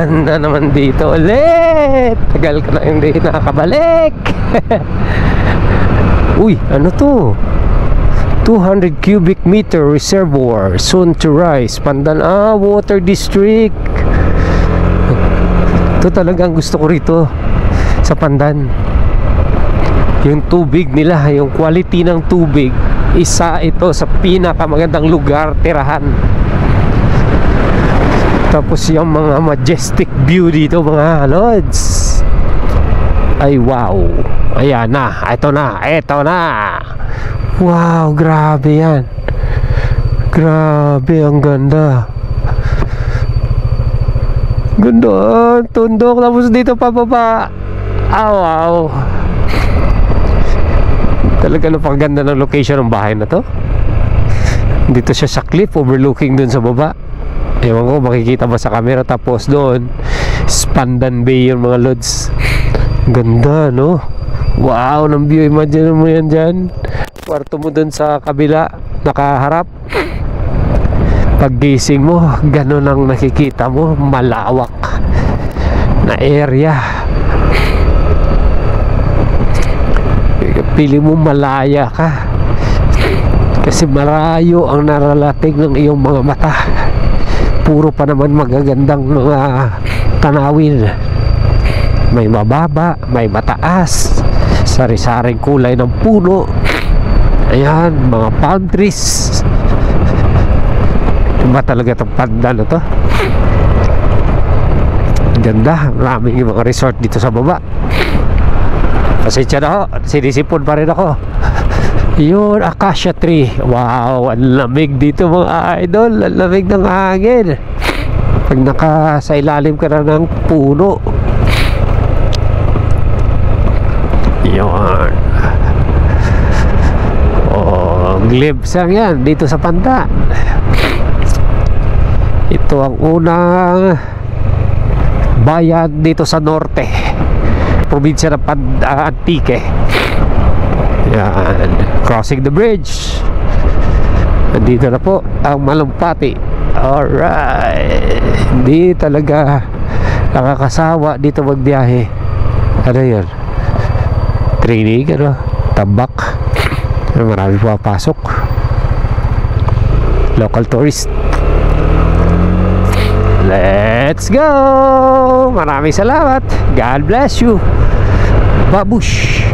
ganda naman dito ulit. Tagal ka na hindi nakakabalik. Uy, ano to? 200 cubic meter reservoir soon to rise. Pandan, water district. Ito talagang gusto ko rito sa Pandan. Yung tubig nila, yung quality ng tubig, isa ito sa pinakamagandang lugar tirahan. Tapos yung mga majestic view dito mga lods, ay wow. Ayan na, ito na. Wow, grabe yan. Grabe, ang ganda. Ganda, tundok. Tapos dito pababa. Wow. Talaga napakaganda ng location ng bahay na to. Dito siya sa cliff overlooking dun sa baba. Ewan ko makikita ba sa camera. Tapos doon Pandan Bay yung mga lods. Ganda, no? Wow, ng view. Imagine mo yan dyan. Kwarto mo dun sa kabila, nakaharap. Paggising mo, ganun ang nakikita mo. Malawak na area. Pili mo malaya ka, kasi malayo ang nararating ng iyong mga mata. Puro pa naman magagandang mga tanawin. May mababa, may mataas, sari-saring kulay ng puno. Ayan, mga palm trees. Diba talaga itong Pandan na to? Ganda, maraming mga resort dito sa baba. Pasensya na ho, sinisipon pa rin ako. Yun, acacia tree. Wow, ang lamig dito mga idol. Ang lamig ng hangin pag sa ilalim ka na ng puno. Yun. Glimpse lang yan dito sa Pandan. Ito ang unang bayan dito sa norte, probinsya ng Antique. Yan, crossing the bridge. Nandito na po ang Malumpati. Alright, hindi talaga nakakasawa dito magbiyahe. Ano yun? Training, ano? Tabak. Marami papasok. Local tourist. Let's go! Maraming salamat. God bless you. Babush!